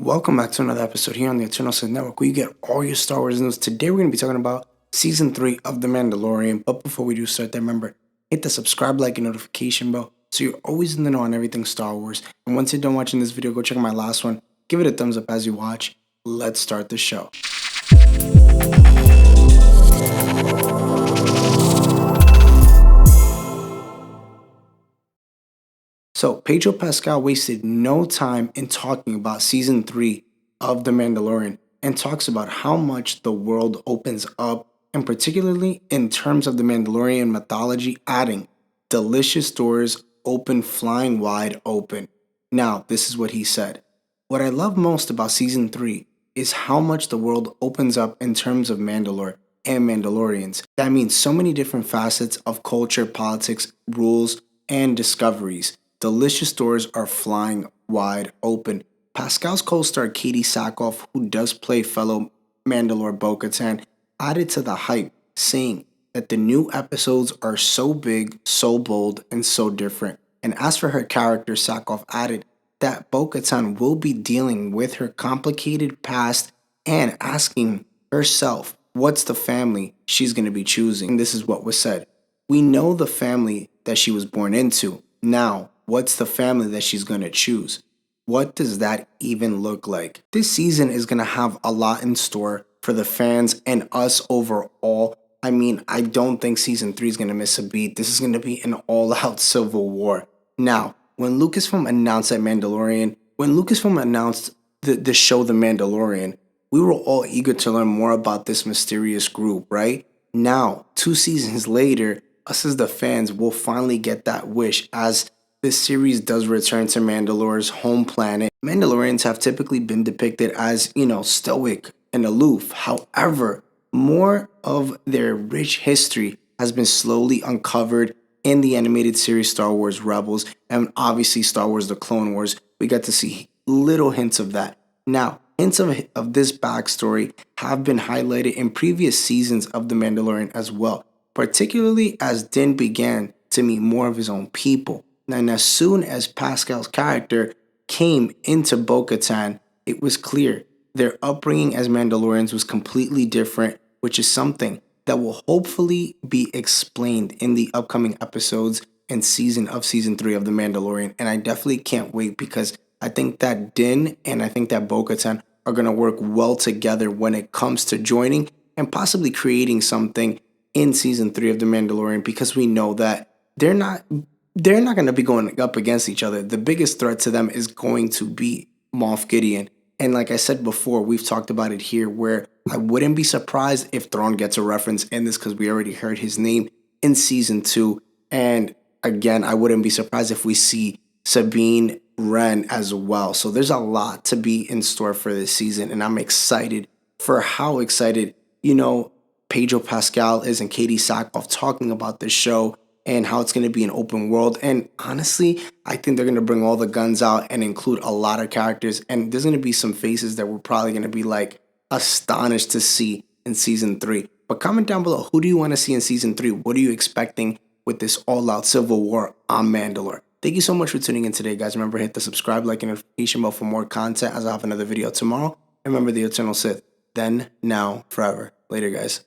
Welcome back to another episode here on the Eternal Sith Network, where you get all your Star Wars news. Today we're going to be talking about Season 3 of The Mandalorian. But before we do start that, remember, hit the subscribe, like, and notification bell so you're always in the know on everything Star Wars. And once you're done watching this video, go check out my last one. Give it a thumbs up as you watch. Let's start the show. So, Pedro Pascal wasted no time in talking about Season 3 of The Mandalorian and talks about how much the world opens up, and particularly in terms of the Mandalorian mythology, adding delicious doors open flying wide open. Now, this is what he said. What I love most about Season 3 is how much the world opens up in terms of Mandalore and Mandalorians. That means so many different facets of culture, politics, rules, and discoveries. Delicious doors are flying wide open. Pascal's co-star Katie Sackhoff, who does play fellow Mandalore Bo-Katan, added to the hype, saying that the new episodes are so big, so bold, and so different. And as for her character, Sackhoff added that Bo-Katan will be dealing with her complicated past and asking herself what's the family she's going to be choosing. And this is what was said. We know the family that she was born into. Now, what's the family that she's going to choose? What does that even look like? This season is going to have a lot in store for the fans and us overall. I mean, I don't think Season 3 is going to miss a beat. This is going to be an all-out civil war. Now, when Lucasfilm announced the show The Mandalorian, we were all eager to learn more about this mysterious group, right? Now, 2 seasons later, us as the fans will finally get that wish as this series does return to Mandalore's home planet. Mandalorians have typically been depicted as, stoic and aloof. However, more of their rich history has been slowly uncovered in the animated series Star Wars Rebels, and obviously Star Wars The Clone Wars. We got to see little hints of that. Now, hints of this backstory have been highlighted in previous seasons of The Mandalorian as well, particularly as Din began to meet more of his own people. And as soon as Pascal's character came into Bo-Katan, it was clear their upbringing as Mandalorians was completely different, which is something that will hopefully be explained in the upcoming episodes and Season 3 of The Mandalorian. And I definitely can't wait because I think that Din and I think that Bo-Katan are going to work well together when it comes to joining and possibly creating something in Season 3 of The Mandalorian, because we know that they're not going to be going up against each other. The biggest threat to them is going to be Moff Gideon. And like I said before, we've talked about it here, where I wouldn't be surprised if Thrawn gets a reference in this because we already heard his name in Season 2. And again, I wouldn't be surprised if we see Sabine Wren as well. So there's a lot to be in store for this season. And I'm excited for how excited, Pedro Pascal is and Katie Sackhoff talking about this show and how it's going to be an open world. And honestly, I think they're going to bring all the guns out and include a lot of characters. And there's going to be some faces that we're probably going to be astonished to see in Season 3. But comment down below, who do you want to see in Season 3? What are you expecting with this all-out civil war on Mandalore? Thank you so much for tuning in today, guys. Remember, hit the subscribe, like, and notification bell for more content as I have another video tomorrow. And remember, the Eternal Sith, then, now, forever. Later, guys.